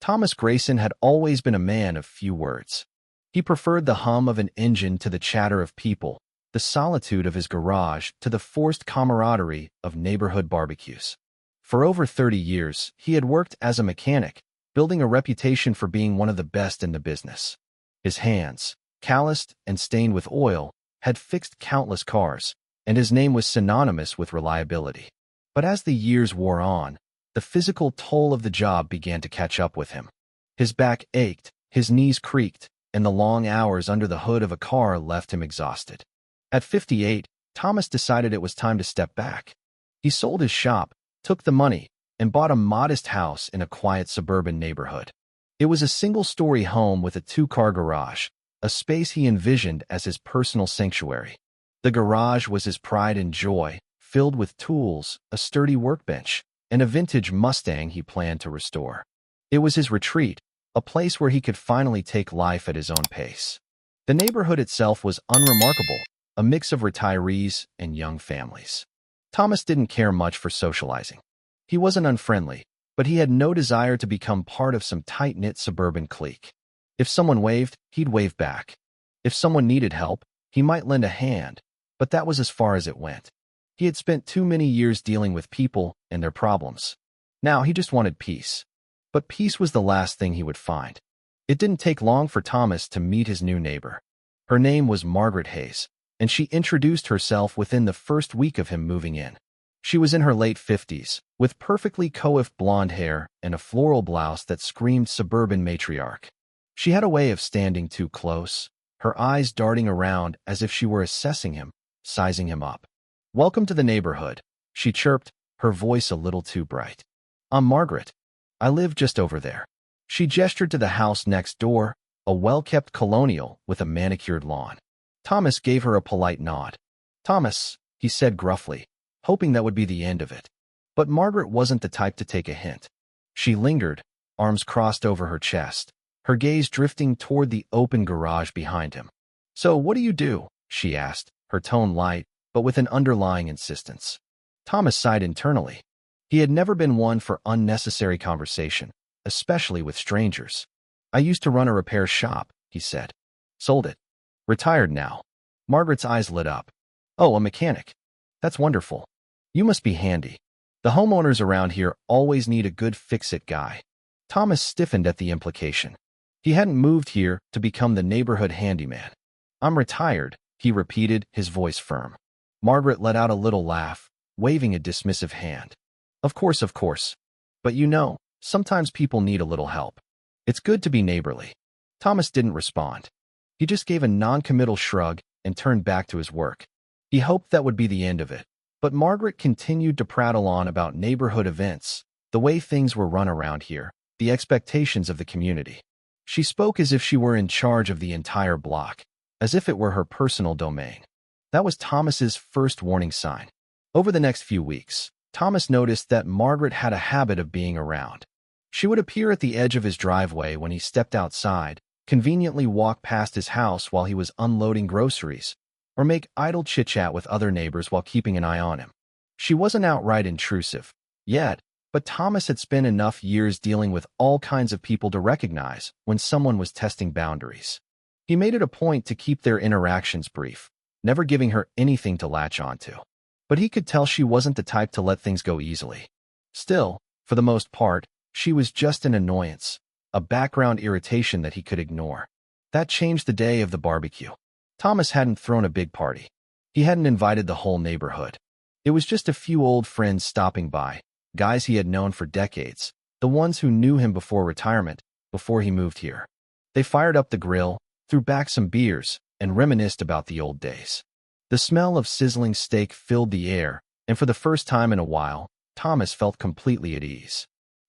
Thomas Grayson had always been a man of few words. He preferred the hum of an engine to the chatter of people, the solitude of his garage to the forced camaraderie of neighborhood barbecues. For over 30 years, he had worked as a mechanic, building a reputation for being one of the best in the business. His hands, calloused and stained with oil, had fixed countless cars, and his name was synonymous with reliability. But as the years wore on, the physical toll of the job began to catch up with him. His back ached, his knees creaked, and the long hours under the hood of a car left him exhausted. At 58, Thomas decided it was time to step back. He sold his shop, took the money, and bought a modest house in a quiet suburban neighborhood. It was a single-story home with a two-car garage, a space he envisioned as his personal sanctuary. The garage was his pride and joy, filled with tools, a sturdy workbench, and a vintage Mustang he planned to restore. It was his retreat, a place where he could finally take life at his own pace. The neighborhood itself was unremarkable, a mix of retirees and young families. Thomas didn't care much for socializing. He wasn't unfriendly, but he had no desire to become part of some tight-knit suburban clique. If someone waved, he'd wave back. If someone needed help, he might lend a hand, but that was as far as it went. He had spent too many years dealing with people and their problems. Now he just wanted peace. But peace was the last thing he would find. It didn't take long for Thomas to meet his new neighbor. Her name was Margaret Hayes, and she introduced herself within the first week of him moving in. She was in her late 50s, with perfectly coiffed blonde hair and a floral blouse that screamed suburban matriarch. She had a way of standing too close, her eyes darting around as if she were assessing him, sizing him up. "Welcome to the neighborhood," she chirped, her voice a little too bright. "I'm Margaret. I live just over there." She gestured to the house next door, a well-kept colonial with a manicured lawn. Thomas gave her a polite nod. "Thomas," he said gruffly, hoping that would be the end of it. But Margaret wasn't the type to take a hint. She lingered, arms crossed over her chest, her gaze drifting toward the open garage behind him. "So what do you do?" she asked, her tone light, but with an underlying insistence. Thomas sighed internally. He had never been one for unnecessary conversation, especially with strangers. "I used to run a repair shop," he said. "Sold it. Retired now." Margaret's eyes lit up. "Oh, a mechanic. That's wonderful. You must be handy. The homeowners around here always need a good fix-it guy." Thomas stiffened at the implication. He hadn't moved here to become the neighborhood handyman. "I'm retired," he repeated, his voice firm. Margaret let out a little laugh, waving a dismissive hand. Of course. But you know, sometimes people need a little help. It's good to be neighborly." Thomas didn't respond. He just gave a non-committal shrug and turned back to his work. He hoped that would be the end of it. But Margaret continued to prattle on about neighborhood events, the way things were run around here, the expectations of the community. She spoke as if she were in charge of the entire block, as if it were her personal domain. That was Thomas's first warning sign. Over the next few weeks, Thomas noticed that Margaret had a habit of being around. She would appear at the edge of his driveway when he stepped outside, conveniently walk past his house while he was unloading groceries, or make idle chit-chat with other neighbors while keeping an eye on him. She wasn't outright intrusive, yet, but Thomas had spent enough years dealing with all kinds of people to recognize when someone was testing boundaries. He made it a point to keep their interactions brief, never giving her anything to latch onto. But he could tell she wasn't the type to let things go easily. Still, for the most part, she was just an annoyance, a background irritation that he could ignore. That changed the day of the barbecue. Thomas hadn't thrown a big party. He hadn't invited the whole neighborhood. It was just a few old friends stopping by, guys he had known for decades, the ones who knew him before retirement, before he moved here. They fired up the grill, threw back some beers, and reminisced about the old days. The smell of sizzling steak filled the air, and for the first time in a while, Thomas felt completely at ease.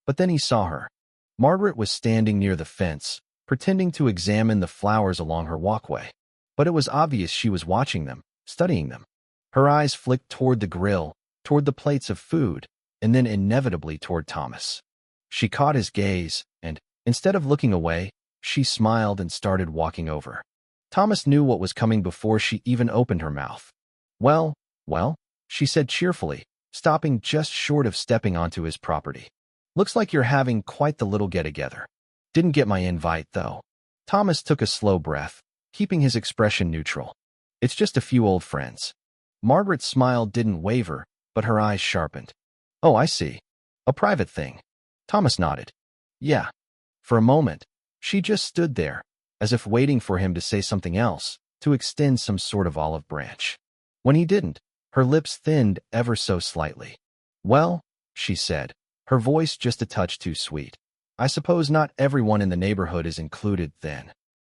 But then he saw her. Margaret was standing near the fence, pretending to examine the flowers along her walkway. But it was obvious she was watching them, studying them. Her eyes flicked toward the grill, toward the plates of food, and then inevitably toward Thomas. She caught his gaze, and, instead of looking away, she smiled and started walking over. Thomas knew what was coming before she even opened her mouth. Well, she said cheerfully, stopping just short of stepping onto his property. "Looks like you're having quite the little get-together." Didn't get my invite, though. Thomas took a slow breath, keeping his expression neutral. It's just a few old friends. Margaret's smile didn't waver, but her eyes sharpened. Oh, I see. A private thing. Thomas nodded. Yeah. For a moment, she just stood there, as if waiting for him to say something else, to extend some sort of olive branch. When he didn't, her lips thinned ever so slightly. Well, she said, her voice just a touch too sweet. I suppose not everyone in the neighborhood is included then.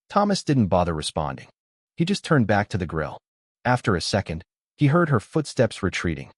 Thomas didn't bother responding. He just turned back to the grill. After a second, he heard her footsteps retreating.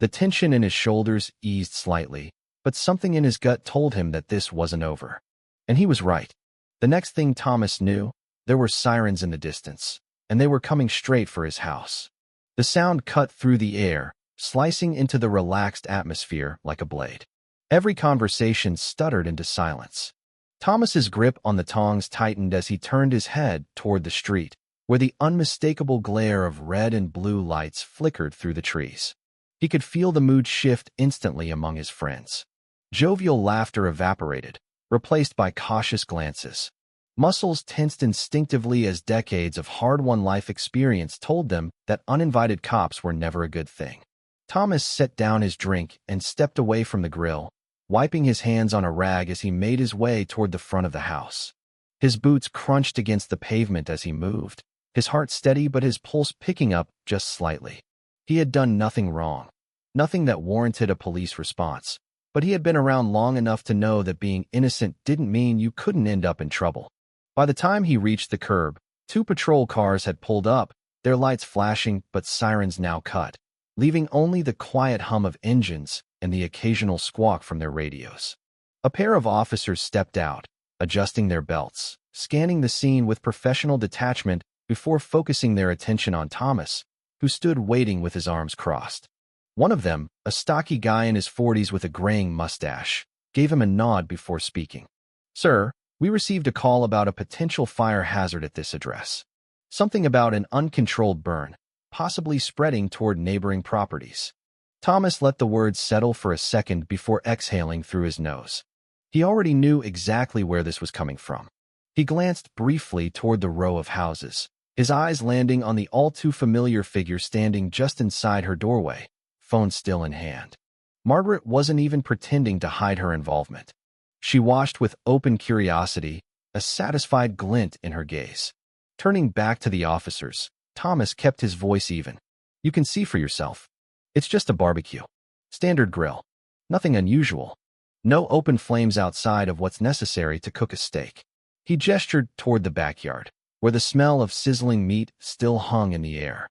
The tension in his shoulders eased slightly, but something in his gut told him that this wasn't over. And he was right. The next thing Thomas knew, there were sirens in the distance, and they were coming straight for his house. The sound cut through the air, slicing into the relaxed atmosphere like a blade. Every conversation stuttered into silence. Thomas's grip on the tongs tightened as he turned his head toward the street, where the unmistakable glare of red and blue lights flickered through the trees. He could feel the mood shift instantly among his friends. Jovial laughter evaporated, replaced by cautious glances. Muscles tensed instinctively as decades of hard-won life experience told them that uninvited cops were never a good thing. Thomas set down his drink and stepped away from the grill, wiping his hands on a rag as he made his way toward the front of the house. His boots crunched against the pavement as he moved, his heart steady but his pulse picking up just slightly. He had done nothing wrong, nothing that warranted a police response, but he had been around long enough to know that being innocent didn't mean you couldn't end up in trouble. By the time he reached the curb, 2 patrol cars had pulled up, their lights flashing but sirens now cut, leaving only the quiet hum of engines and the occasional squawk from their radios. A pair of officers stepped out, adjusting their belts, scanning the scene with professional detachment before focusing their attention on Thomas, who stood waiting with his arms crossed. One of them, a stocky guy in his 40s with a graying mustache, gave him a nod before speaking. Sir, we received a call about a potential fire hazard at this address. Something about an uncontrolled burn, possibly spreading toward neighboring properties. Thomas let the words settle for a second before exhaling through his nose. He already knew exactly where this was coming from. He glanced briefly toward the row of houses, his eyes landing on the all-too-familiar figure standing just inside her doorway, phone still in hand. Margaret wasn't even pretending to hide her involvement. She watched with open curiosity, a satisfied glint in her gaze. Turning back to the officers, Thomas kept his voice even. You can see for yourself. It's just a barbecue. Standard grill. Nothing unusual. No open flames outside of what's necessary to cook a steak. He gestured toward the backyard, where the smell of sizzling meat still hung in the air.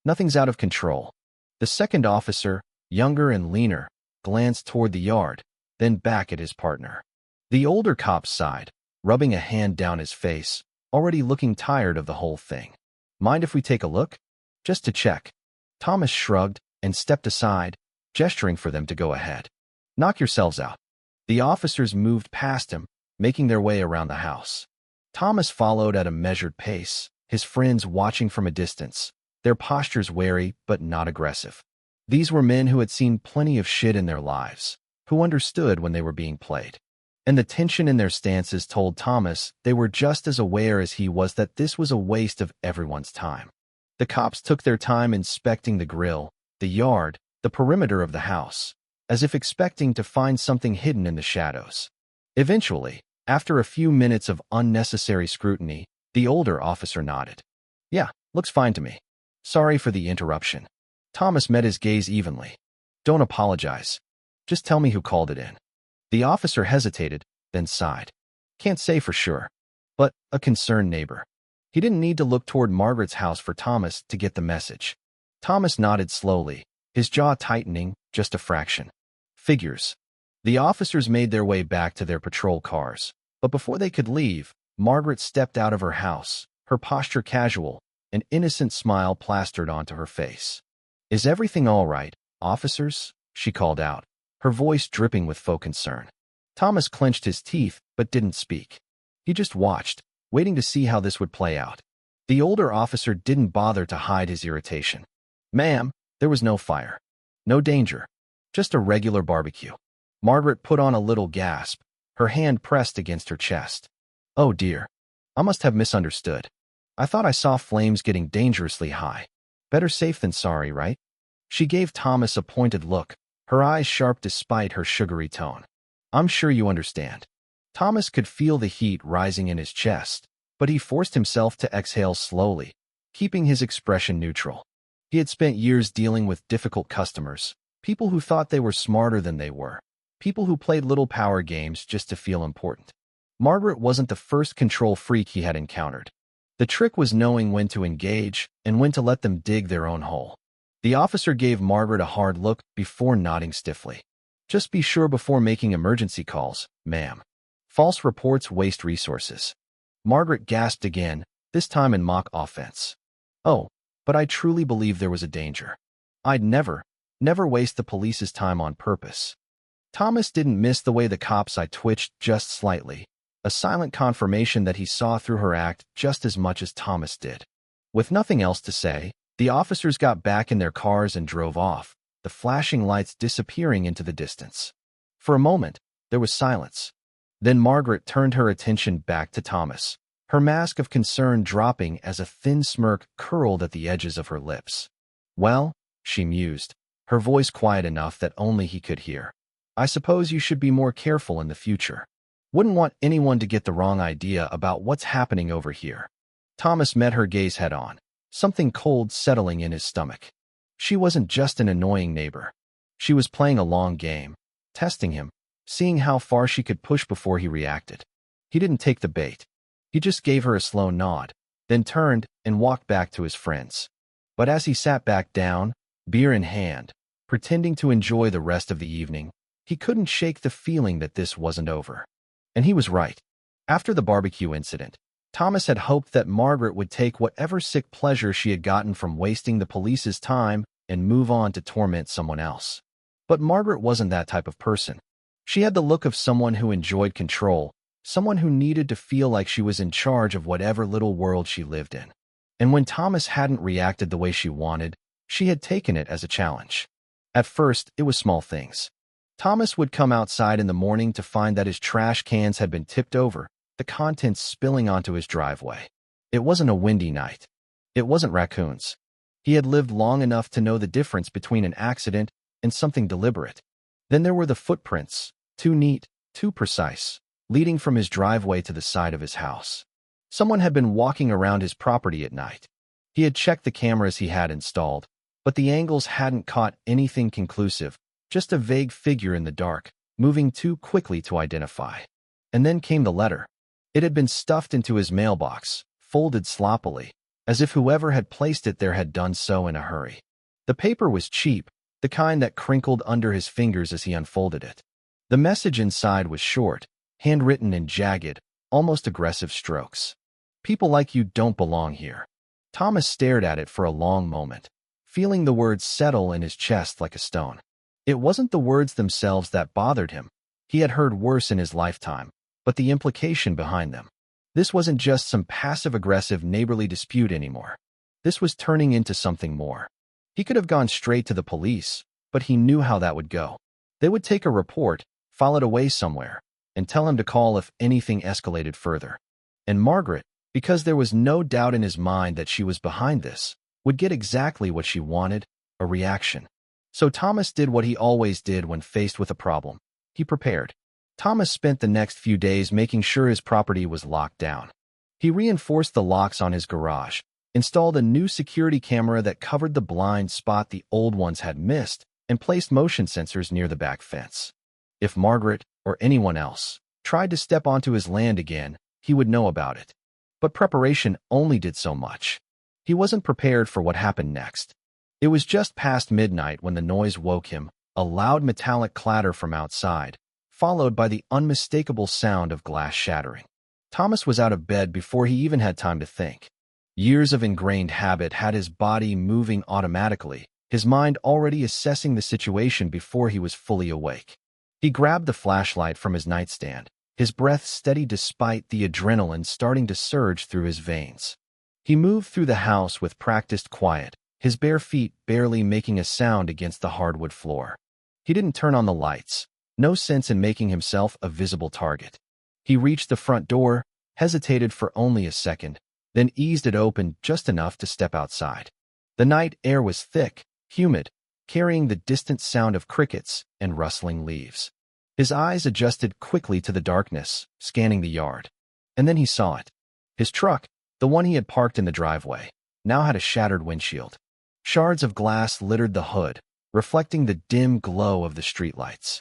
Nothing's out of control. The second officer, younger and leaner, glanced toward the yard, then back at his partner. The older cop sighed, rubbing a hand down his face, already looking tired of the whole thing. Mind if we take a look? Just to check. Thomas shrugged and stepped aside, gesturing for them to go ahead. Knock yourselves out. The officers moved past him, making their way around the house. Thomas followed at a measured pace, his friends watching from a distance, their postures wary but not aggressive. These were men who had seen plenty of shit in their lives, who understood when they were being played. And the tension in their stances told Thomas they were just as aware as he was that this was a waste of everyone's time. The cops took their time inspecting the grill, the yard, the perimeter of the house, as if expecting to find something hidden in the shadows. Eventually, after a few minutes of unnecessary scrutiny, the older officer nodded. Yeah, looks fine to me. Sorry for the interruption. Thomas met his gaze evenly. Don't apologize. Just tell me who called it in. The officer hesitated, then sighed. Can't say for sure, but a concerned neighbor. He didn't need to look toward Margaret's house for Thomas to get the message. Thomas nodded slowly, his jaw tightening just a fraction. Figures. The officers made their way back to their patrol cars, but before they could leave, Margaret stepped out of her house, her posture casual, an innocent smile plastered onto her face. Is everything all right, officers? She called out, her voice dripping with faux concern. Thomas clenched his teeth but didn't speak. He just watched, waiting to see how this would play out. The older officer didn't bother to hide his irritation. Ma'am, there was no fire. No danger. Just a regular barbecue. Margaret put on a little gasp, her hand pressed against her chest. Oh dear. I must have misunderstood. I thought I saw flames getting dangerously high. Better safe than sorry, right? She gave Thomas a pointed look, her eyes sharp despite her sugary tone. I'm sure you understand. Thomas could feel the heat rising in his chest, but he forced himself to exhale slowly, keeping his expression neutral. He had spent years dealing with difficult customers, people who thought they were smarter than they were, people who played little power games just to feel important. Margaret wasn't the first control freak he had encountered. The trick was knowing when to engage and when to let them dig their own hole. The officer gave Margaret a hard look before nodding stiffly. Just be sure before making emergency calls, ma'am. False reports waste resources. Margaret gasped again, this time in mock offense. Oh, but I truly believe there was a danger. I'd never waste the police's time on purpose. Thomas didn't miss the way the cop's eye twitched just slightly, a silent confirmation that he saw through her act just as much as Thomas did. With nothing else to say, the officers got back in their cars and drove off, the flashing lights disappearing into the distance. For a moment, there was silence. Then Margaret turned her attention back to Thomas, her mask of concern dropping as a thin smirk curled at the edges of her lips. Well, she mused, her voice quiet enough that only he could hear. I suppose you should be more careful in the future. Wouldn't want anyone to get the wrong idea about what's happening over here. Thomas met her gaze head-on, something cold settling in his stomach. She wasn't just an annoying neighbor. She was playing a long game, testing him, seeing how far she could push before he reacted. He didn't take the bait. He just gave her a slow nod, then turned and walked back to his friends. But as he sat back down, beer in hand, pretending to enjoy the rest of the evening, he couldn't shake the feeling that this wasn't over. And he was right. After the barbecue incident, Thomas had hoped that Margaret would take whatever sick pleasure she had gotten from wasting the police's time and move on to torment someone else. But Margaret wasn't that type of person. She had the look of someone who enjoyed control, someone who needed to feel like she was in charge of whatever little world she lived in. And when Thomas hadn't reacted the way she wanted, she had taken it as a challenge. At first, it was small things. Thomas would come outside in the morning to find that his trash cans had been tipped over, the contents spilling onto his driveway. It wasn't a windy night. It wasn't raccoons. He had lived long enough to know the difference between an accident and something deliberate. Then there were the footprints, too neat, too precise, leading from his driveway to the side of his house. Someone had been walking around his property at night. He had checked the cameras he had installed, but the angles hadn't caught anything conclusive, just a vague figure in the dark, moving too quickly to identify. And then came the letter. It had been stuffed into his mailbox, folded sloppily, as if whoever had placed it there had done so in a hurry. The paper was cheap, the kind that crinkled under his fingers as he unfolded it. The message inside was short, handwritten in jagged, almost aggressive strokes. People like you don't belong here. Thomas stared at it for a long moment, feeling the words settle in his chest like a stone. It wasn't the words themselves that bothered him. He had heard worse in his lifetime, but the implication behind them. This wasn't just some passive-aggressive neighborly dispute anymore. This was turning into something more. He could have gone straight to the police, but he knew how that would go. They would take a report, file it away somewhere, and tell him to call if anything escalated further. And Margaret, because there was no doubt in his mind that she was behind this, would get exactly what she wanted, a reaction. So Thomas did what he always did when faced with a problem. He prepared. Thomas spent the next few days making sure his property was locked down. He reinforced the locks on his garage, installed a new security camera that covered the blind spot the old ones had missed, and placed motion sensors near the back fence. If Margaret, or anyone else, tried to step onto his land again, he would know about it. But preparation only did so much. He wasn't prepared for what happened next. It was just past midnight when the noise woke him, a loud metallic clatter from outside, followed by the unmistakable sound of glass shattering. Thomas was out of bed before he even had time to think. Years of ingrained habit had his body moving automatically, his mind already assessing the situation before he was fully awake. He grabbed the flashlight from his nightstand, his breath steady despite the adrenaline starting to surge through his veins. He moved through the house with practiced quiet, his bare feet barely making a sound against the hardwood floor. He didn't turn on the lights, no sense in making himself a visible target. He reached the front door, hesitated for only a second, then eased it open just enough to step outside. The night air was thick, humid, carrying the distant sound of crickets and rustling leaves. His eyes adjusted quickly to the darkness, scanning the yard. And then he saw it. His truck, the one he had parked in the driveway, now had a shattered windshield. Shards of glass littered the hood, reflecting the dim glow of the streetlights.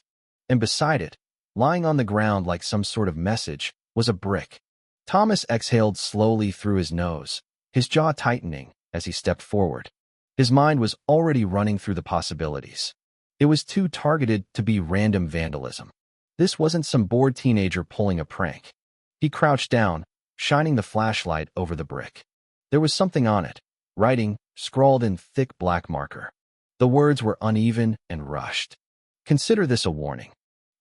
And beside it, lying on the ground like some sort of message, was a brick. Thomas exhaled slowly through his nose, his jaw tightening as he stepped forward. His mind was already running through the possibilities. It was too targeted to be random vandalism. This wasn't some bored teenager pulling a prank. He crouched down, shining the flashlight over the brick. There was something on it, writing, scrawled in thick black marker. The words were uneven and rushed. "Consider this a warning."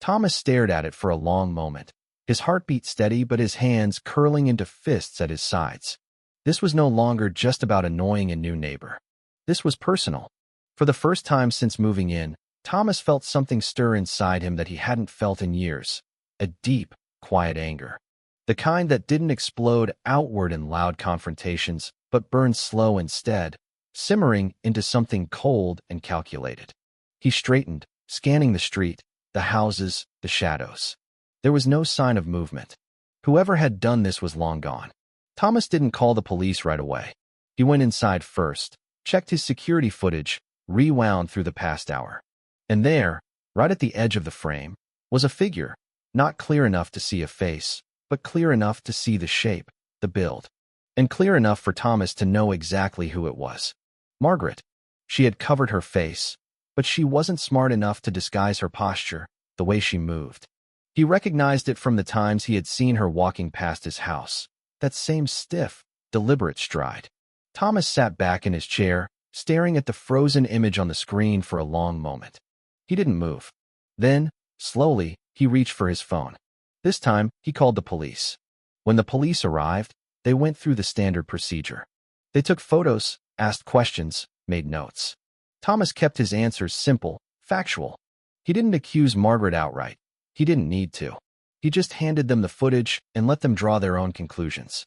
Thomas stared at it for a long moment, his heartbeat steady but his hands curling into fists at his sides. This was no longer just about annoying a new neighbor. This was personal. For the first time since moving in, Thomas felt something stir inside him that he hadn't felt in years. A deep, quiet anger. The kind that didn't explode outward in loud confrontations, but burned slow instead, simmering into something cold and calculated. He straightened, scanning the street, the houses, the shadows. There was no sign of movement. Whoever had done this was long gone. Thomas didn't call the police right away. He went inside first, checked his security footage, rewound through the past hour. And there, right at the edge of the frame, was a figure, not clear enough to see a face, but clear enough to see the shape, the build, and clear enough for Thomas to know exactly who it was. Margaret. She had covered her face, but she wasn't smart enough to disguise her posture, the way she moved. He recognized it from the times he had seen her walking past his house, that same stiff, deliberate stride. Thomas sat back in his chair, staring at the frozen image on the screen for a long moment. He didn't move. Then, slowly, he reached for his phone. This time, he called the police. When the police arrived, they went through the standard procedure. They took photos, asked questions, made notes. Thomas kept his answers simple, factual. He didn't accuse Margaret outright. He didn't need to. He just handed them the footage and let them draw their own conclusions.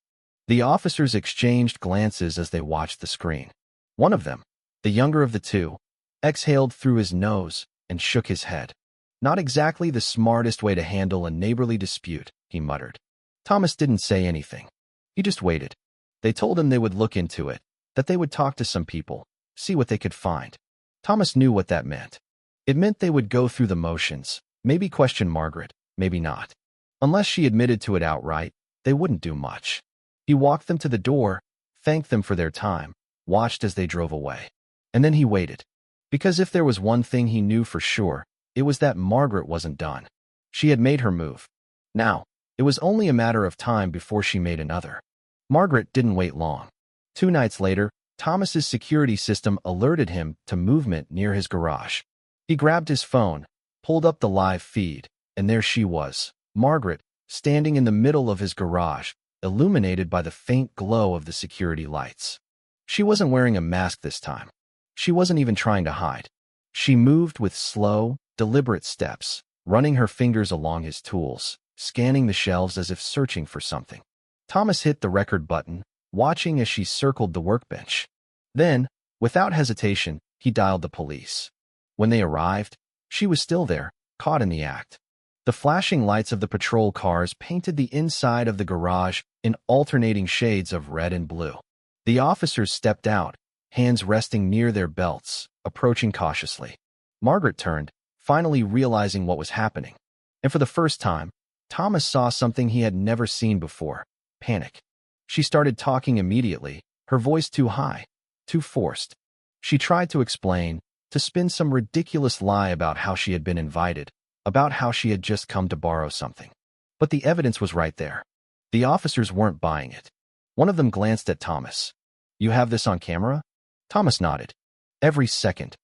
The officers exchanged glances as they watched the screen. One of them, the younger of the two, exhaled through his nose and shook his head. "Not exactly the smartest way to handle a neighborly dispute," he muttered. Thomas didn't say anything. He just waited. They told him they would look into it, that they would talk to some people, see what they could find. Thomas knew what that meant. It meant they would go through the motions, maybe question Margaret, maybe not. Unless she admitted to it outright, they wouldn't do much. He walked them to the door, thanked them for their time, watched as they drove away. And then he waited. Because if there was one thing he knew for sure, it was that Margaret wasn't done. She had made her move. Now, it was only a matter of time before she made another. Margaret didn't wait long. 2 nights later, Thomas's security system alerted him to movement near his garage. He grabbed his phone, pulled up the live feed, and there she was, Margaret, standing in the middle of his garage, illuminated by the faint glow of the security lights. She wasn't wearing a mask this time. She wasn't even trying to hide. She moved with slow, deliberate steps, running her fingers along his tools, scanning the shelves as if searching for something. Thomas hit the record button, watching as she circled the workbench. Then, without hesitation, he dialed the police. When they arrived, she was still there, caught in the act. The flashing lights of the patrol cars painted the inside of the garage in alternating shades of red and blue. The officers stepped out, hands resting near their belts, approaching cautiously. Margaret turned, finally realizing what was happening. And for the first time, Thomas saw something he had never seen before: panic. She started talking immediately, her voice too high, too forced. She tried to explain, to spin some ridiculous lie about how she had been invited, about how she had just come to borrow something. But the evidence was right there. The officers weren't buying it. One of them glanced at Thomas. "You have this on camera?" Thomas nodded. Every second,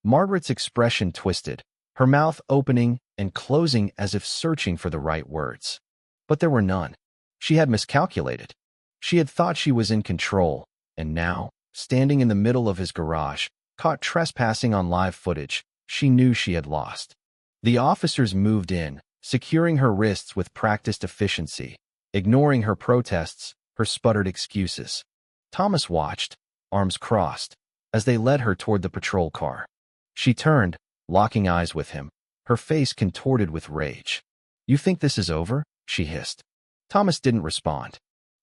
Margaret's expression twisted, her mouth opening and closing as if searching for the right words. But there were none. She had miscalculated. She had thought she was in control, and now, standing in the middle of his garage, caught trespassing on live footage, she knew she had lost. The officers moved in, securing her wrists with practiced efficiency, ignoring her protests, her sputtered excuses. Thomas watched, arms crossed, as they led her toward the patrol car. She turned, locking eyes with him, her face contorted with rage. "You think this is over?" she hissed. Thomas didn't respond.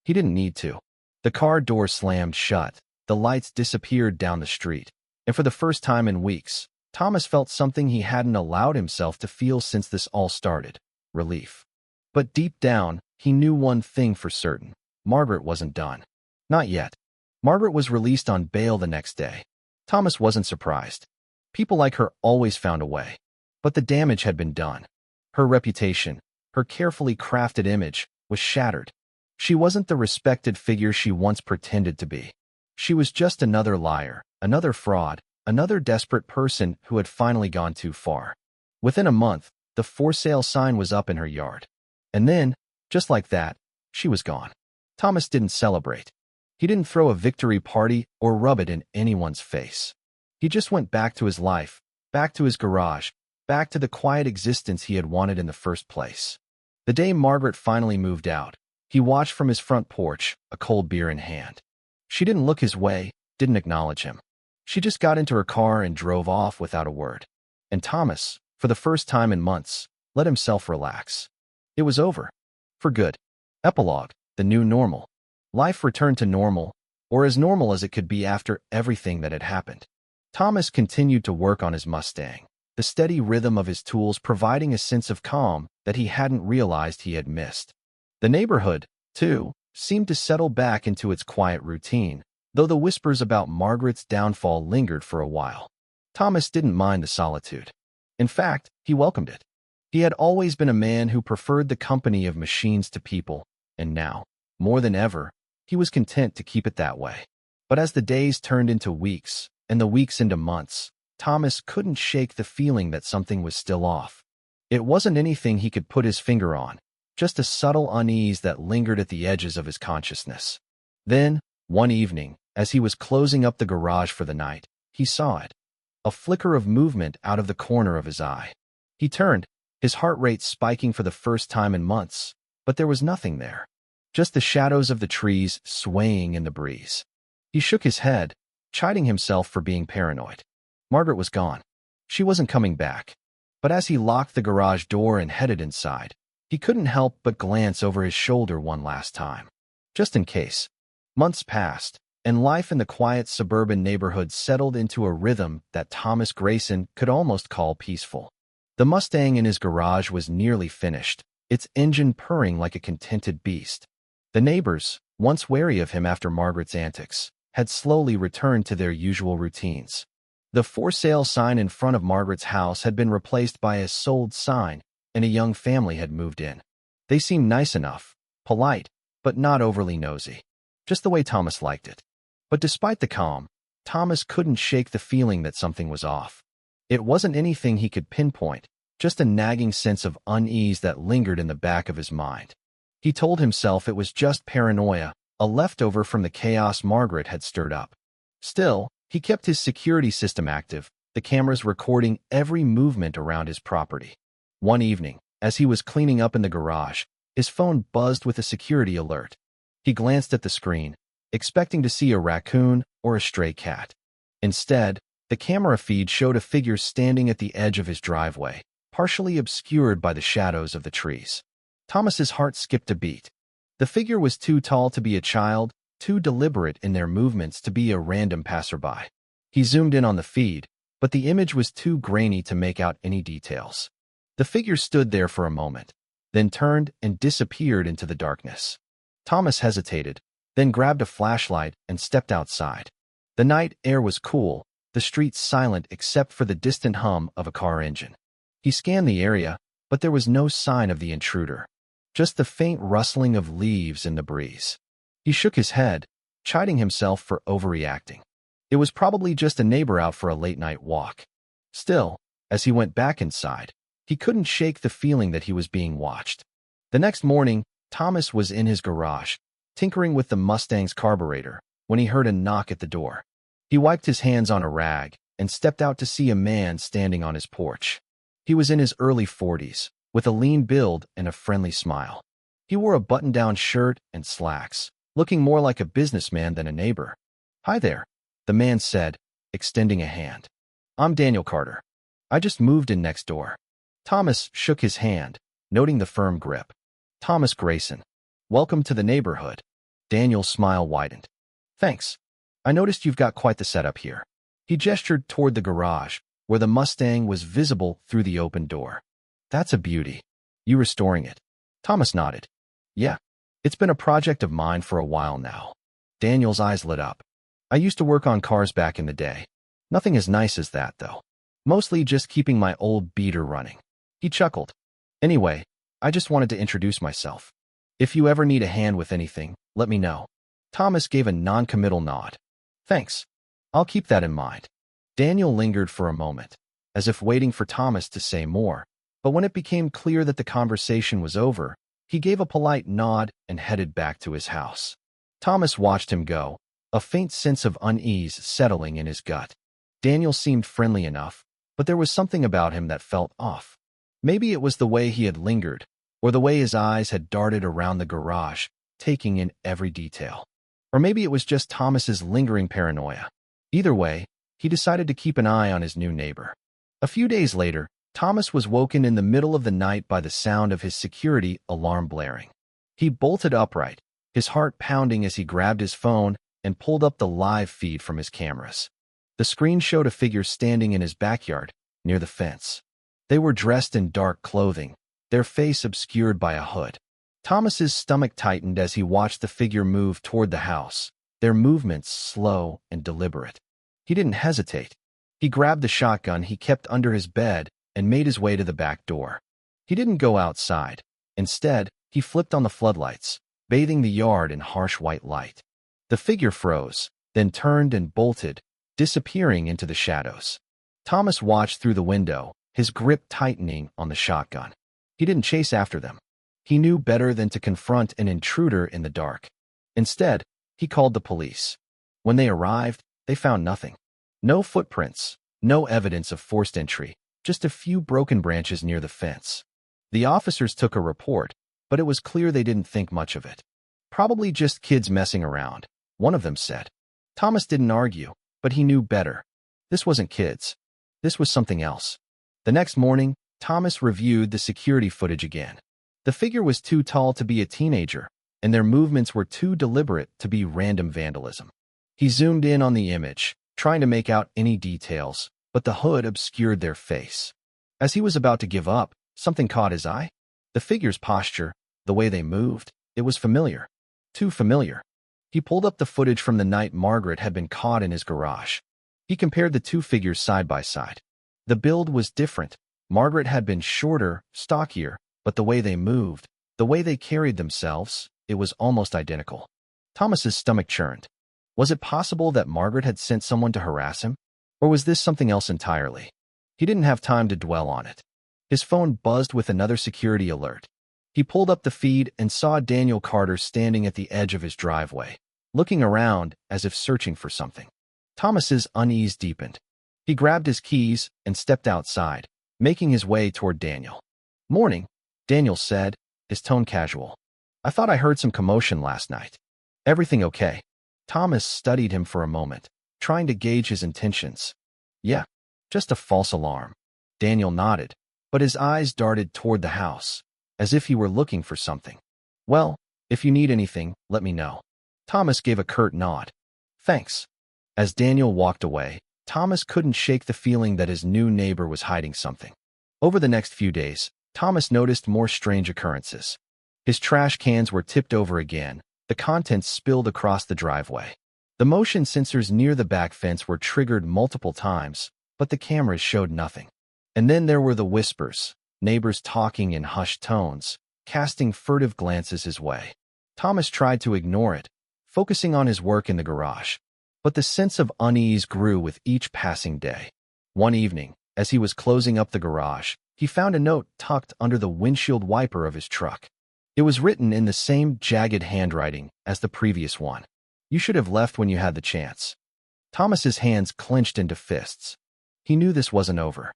He didn't need to. The car door slammed shut, the lights disappeared down the street, and for the first time in weeks, Thomas felt something he hadn't allowed himself to feel since this all started: relief. But deep down, he knew one thing for certain: Margaret wasn't done. Not yet. Margaret was released on bail the next day. Thomas wasn't surprised. People like her always found a way. But the damage had been done. Her reputation, her carefully crafted image, was shattered. She wasn't the respected figure she once pretended to be. She was just another liar, another fraud, another desperate person who had finally gone too far. Within a month, the for sale sign was up in her yard. And then, just like that, she was gone. Thomas didn't celebrate. He didn't throw a victory party or rub it in anyone's face. He just went back to his life, back to his garage, back to the quiet existence he had wanted in the first place. The day Margaret finally moved out, he watched from his front porch, a cold beer in hand. She didn't look his way, didn't acknowledge him. She just got into her car and drove off without a word. And Thomas, for the first time in months, let himself relax. It was over. For good. Epilogue: the new normal. Life returned to normal, or as normal as it could be after everything that had happened. Thomas continued to work on his Mustang, the steady rhythm of his tools providing a sense of calm that he hadn't realized he had missed. The neighborhood, too, seemed to settle back into its quiet routine, though the whispers about Margaret's downfall lingered for a while. Thomas didn't mind the solitude. In fact, he welcomed it. He had always been a man who preferred the company of machines to people, and now, more than ever, he was content to keep it that way. But as the days turned into weeks, and the weeks into months, Thomas couldn't shake the feeling that something was still off. It wasn't anything he could put his finger on, just a subtle unease that lingered at the edges of his consciousness. Then, one evening, as he was closing up the garage for the night, he saw it. A flicker of movement out of the corner of his eye. He turned, his heart rate spiking for the first time in months, but there was nothing there. Just the shadows of the trees swaying in the breeze. He shook his head, chiding himself for being paranoid. Margaret was gone. She wasn't coming back. But as he locked the garage door and headed inside, he couldn't help but glance over his shoulder one last time. Just in case. Months passed, and life in the quiet suburban neighborhood settled into a rhythm that Thomas Grayson could almost call peaceful. The Mustang in his garage was nearly finished, its engine purring like a contented beast. The neighbors, once wary of him after Margaret's antics, had slowly returned to their usual routines. The for sale sign in front of Margaret's house had been replaced by a sold sign, and a young family had moved in. They seemed nice enough, polite, but not overly nosy. Just the way Thomas liked it. But despite the calm, Thomas couldn't shake the feeling that something was off. It wasn't anything he could pinpoint, just a nagging sense of unease that lingered in the back of his mind. He told himself it was just paranoia, a leftover from the chaos Margaret had stirred up. Still, he kept his security system active, the cameras recording every movement around his property. One evening, as he was cleaning up in the garage, his phone buzzed with a security alert. He glanced at the screen, expecting to see a raccoon or a stray cat. Instead, the camera feed showed a figure standing at the edge of his driveway, partially obscured by the shadows of the trees. Thomas's heart skipped a beat. The figure was too tall to be a child, too deliberate in their movements to be a random passerby. He zoomed in on the feed, but the image was too grainy to make out any details. The figure stood there for a moment, then turned and disappeared into the darkness. Thomas hesitated, then grabbed a flashlight and stepped outside. The night air was cool, the streets silent except for the distant hum of a car engine. He scanned the area, but there was no sign of the intruder. Just the faint rustling of leaves in the breeze. He shook his head, chiding himself for overreacting. It was probably just a neighbor out for a late-night walk. Still, as he went back inside, he couldn't shake the feeling that he was being watched. The next morning, Thomas was in his garage, tinkering with the Mustang's carburetor, when he heard a knock at the door. He wiped his hands on a rag and stepped out to see a man standing on his porch. He was in his early 40s, with a lean build and a friendly smile. He wore a button-down shirt and slacks, looking more like a businessman than a neighbor. "Hi there," the man said, extending a hand. "I'm Daniel Carter. I just moved in next door." Thomas shook his hand, noting the firm grip. "Thomas Grayson. Welcome to the neighborhood." Daniel's smile widened. "Thanks. I noticed you've got quite the setup here." He gestured toward the garage, where the Mustang was visible through the open door. "That's a beauty. You restoring it?" Thomas nodded. "Yeah. It's been a project of mine for a while now." Daniel's eyes lit up. "I used to work on cars back in the day. Nothing as nice as that, though. Mostly just keeping my old beater running." He chuckled. "Anyway, I just wanted to introduce myself. If you ever need a hand with anything, let me know." Thomas gave a non-committal nod. "Thanks. I'll keep that in mind." Daniel lingered for a moment, as if waiting for Thomas to say more, but when it became clear that the conversation was over, he gave a polite nod and headed back to his house. Thomas watched him go, a faint sense of unease settling in his gut. Daniel seemed friendly enough, but there was something about him that felt off. Maybe it was the way he had lingered, or the way his eyes had darted around the garage, taking in every detail. Or maybe it was just Thomas's lingering paranoia. Either way, he decided to keep an eye on his new neighbor. A few days later, Thomas was woken in the middle of the night by the sound of his security alarm blaring. He bolted upright, his heart pounding as he grabbed his phone and pulled up the live feed from his cameras. The screen showed a figure standing in his backyard, near the fence. They were dressed in dark clothing, their face obscured by a hood. Thomas's stomach tightened as he watched the figure move toward the house, their movements slow and deliberate. He didn't hesitate. He grabbed the shotgun he kept under his bed and made his way to the back door. He didn't go outside. Instead, he flipped on the floodlights, bathing the yard in harsh white light. The figure froze, then turned and bolted, disappearing into the shadows. Thomas watched through the window, his grip tightening on the shotgun. He didn't chase after them. He knew better than to confront an intruder in the dark. Instead, he called the police. When they arrived, they found nothing. No footprints, no evidence of forced entry, just a few broken branches near the fence. The officers took a report, but it was clear they didn't think much of it. "Probably just kids messing around," one of them said. Thomas didn't argue, but he knew better. This wasn't kids. This was something else. The next morning, Thomas reviewed the security footage again. The figure was too tall to be a teenager, and their movements were too deliberate to be random vandalism. He zoomed in on the image, trying to make out any details, but the hood obscured their face. As he was about to give up, something caught his eye. The figure's posture, the way they moved, it was familiar. Too familiar. He pulled up the footage from the night Margaret had been caught in his garage. He compared the two figures side by side. The build was different. Margaret had been shorter, stockier, but the way they moved, the way they carried themselves, it was almost identical. Thomas's stomach churned. Was it possible that Margaret had sent someone to harass him? Or was this something else entirely? He didn't have time to dwell on it. His phone buzzed with another security alert. He pulled up the feed and saw Daniel Carter standing at the edge of his driveway, looking around as if searching for something. Thomas's unease deepened. He grabbed his keys and stepped outside, making his way toward Daniel. "Morning," Daniel said, his tone casual. "I thought I heard some commotion last night. Everything okay?" Thomas studied him for a moment, trying to gauge his intentions. "Yeah, just a false alarm." Daniel nodded, but his eyes darted toward the house, as if he were looking for something. "Well, if you need anything, let me know." Thomas gave a curt nod. "Thanks." As Daniel walked away, Thomas couldn't shake the feeling that his new neighbor was hiding something. Over the next few days, Thomas noticed more strange occurrences. His trash cans were tipped over again, the contents spilled across the driveway. The motion sensors near the back fence were triggered multiple times, but the cameras showed nothing. And then there were the whispers, neighbors talking in hushed tones, casting furtive glances his way. Thomas tried to ignore it, focusing on his work in the garage. But the sense of unease grew with each passing day. One evening, as he was closing up the garage, he found a note tucked under the windshield wiper of his truck. It was written in the same jagged handwriting as the previous one. "You should have left when you had the chance." Thomas's hands clenched into fists. He knew this wasn't over.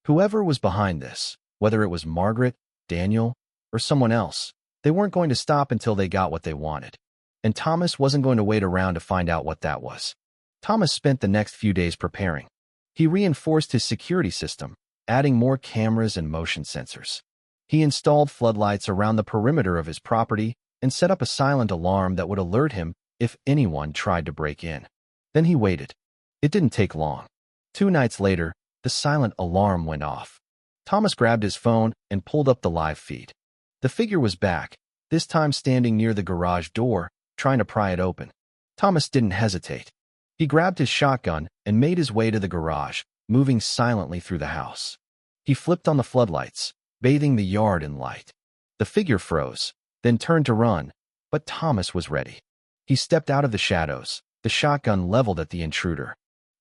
Whoever was behind this, whether it was Margaret, Daniel, or someone else, They weren't going to stop until they got what they wanted. And Thomas wasn't going to wait around to find out what that was. Thomas spent the next few days preparing. He reinforced his security system, adding more cameras and motion sensors. He installed floodlights around the perimeter of his property and set up a silent alarm that would alert him if anyone tried to break in. Then he waited. It didn't take long. 2 nights later, the silent alarm went off. Thomas grabbed his phone and pulled up the live feed. The figure was back, this time standing near the garage door, trying to pry it open. Thomas didn't hesitate. He grabbed his shotgun and made his way to the garage, moving silently through the house. He flipped on the floodlights, bathing the yard in light. The figure froze, then turned to run, but Thomas was ready. He stepped out of the shadows, the shotgun leveled at the intruder.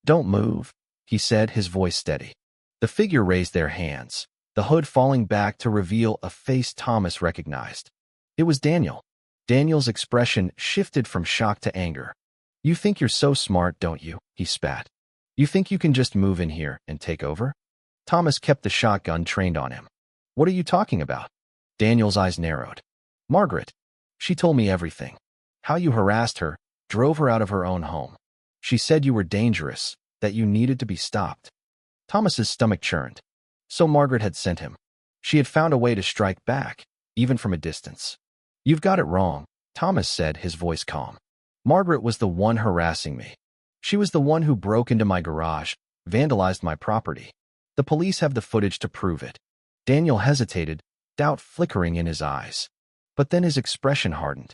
"Don't move," he said, his voice steady. The figure raised their hands, the hood falling back to reveal a face Thomas recognized. It was Daniel. Daniel's expression shifted from shock to anger. "You think you're so smart, don't you?" he spat. "You think you can just move in here and take over?" Thomas kept the shotgun trained on him. "What are you talking about?" Daniel's eyes narrowed. "Margaret. She told me everything. How you harassed her, drove her out of her own home. She said you were dangerous, that you needed to be stopped." Thomas's stomach churned. So Margaret had sent him. She had found a way to strike back, even from a distance. "You've got it wrong," Thomas said, his voice calm. "Margaret was the one harassing me. She was the one who broke into my garage, vandalized my property. The police have the footage to prove it." Daniel hesitated, doubt flickering in his eyes. But then his expression hardened.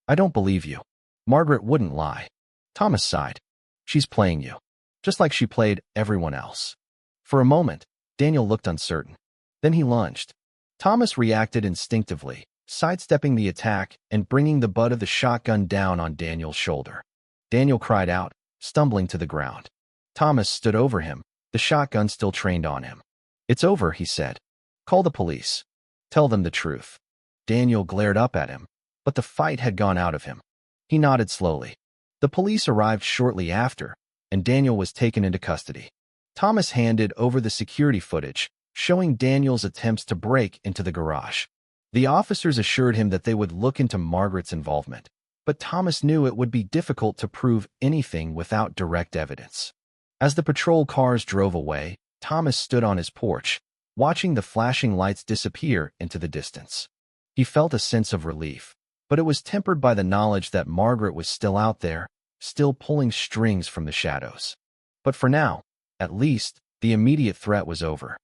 "I don't believe you. Margaret wouldn't lie." Thomas sighed. "She's playing you, just like she played everyone else." For a moment, Daniel looked uncertain. Then he lunged. Thomas reacted instinctively, sidestepping the attack and bringing the butt of the shotgun down on Daniel's shoulder. Daniel cried out, stumbling to the ground. Thomas stood over him, the shotgun still trained on him. "It's over," he said. "Call the police. Tell them the truth." Daniel glared up at him, but the fight had gone out of him. He nodded slowly. The police arrived shortly after, and Daniel was taken into custody. Thomas handed over the security footage, showing Daniel's attempts to break into the garage. The officers assured him that they would look into Margaret's involvement, but Thomas knew it would be difficult to prove anything without direct evidence. As the patrol cars drove away, Thomas stood on his porch, watching the flashing lights disappear into the distance. He felt a sense of relief, but it was tempered by the knowledge that Margaret was still out there, still pulling strings from the shadows. But for now, at least, the immediate threat was over.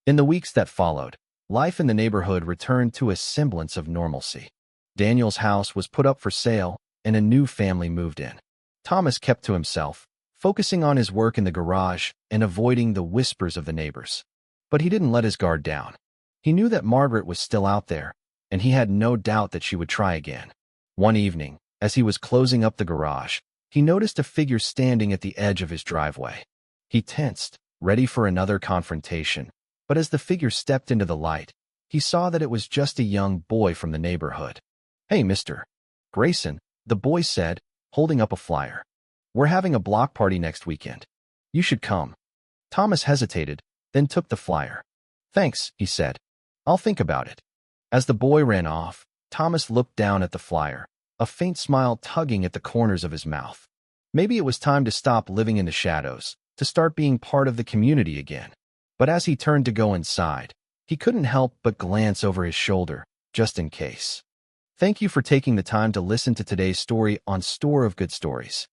In the weeks that followed, life in the neighborhood returned to a semblance of normalcy. Daniel's house was put up for sale, and a new family moved in. Thomas kept to himself, focusing on his work in the garage and avoiding the whispers of the neighbors. But he didn't let his guard down. He knew that Margaret was still out there, and he had no doubt that she would try again. One evening, as he was closing up the garage, he noticed a figure standing at the edge of his driveway. He tensed, ready for another confrontation, but as the figure stepped into the light, he saw that it was just a young boy from the neighborhood. "Hey, Mr. Grayson," the boy said, holding up a flyer. "We're having a block party next weekend. You should come." Thomas hesitated, then took the flyer. "Thanks," he said. "I'll think about it." As the boy ran off, Thomas looked down at the flyer, a faint smile tugging at the corners of his mouth. Maybe it was time to stop living in the shadows, to start being part of the community again. But as he turned to go inside, he couldn't help but glance over his shoulder, just in case. Thank you for taking the time to listen to today's story on Store of Good Stories.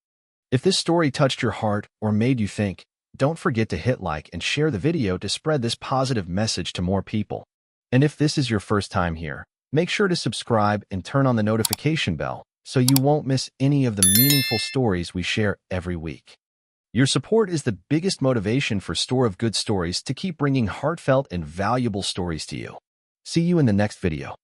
If this story touched your heart or made you think, don't forget to hit like and share the video to spread this positive message to more people. And if this is your first time here, make sure to subscribe and turn on the notification bell so you won't miss any of the meaningful stories we share every week. Your support is the biggest motivation for Store of Good Stories to keep bringing heartfelt and valuable stories to you. See you in the next video.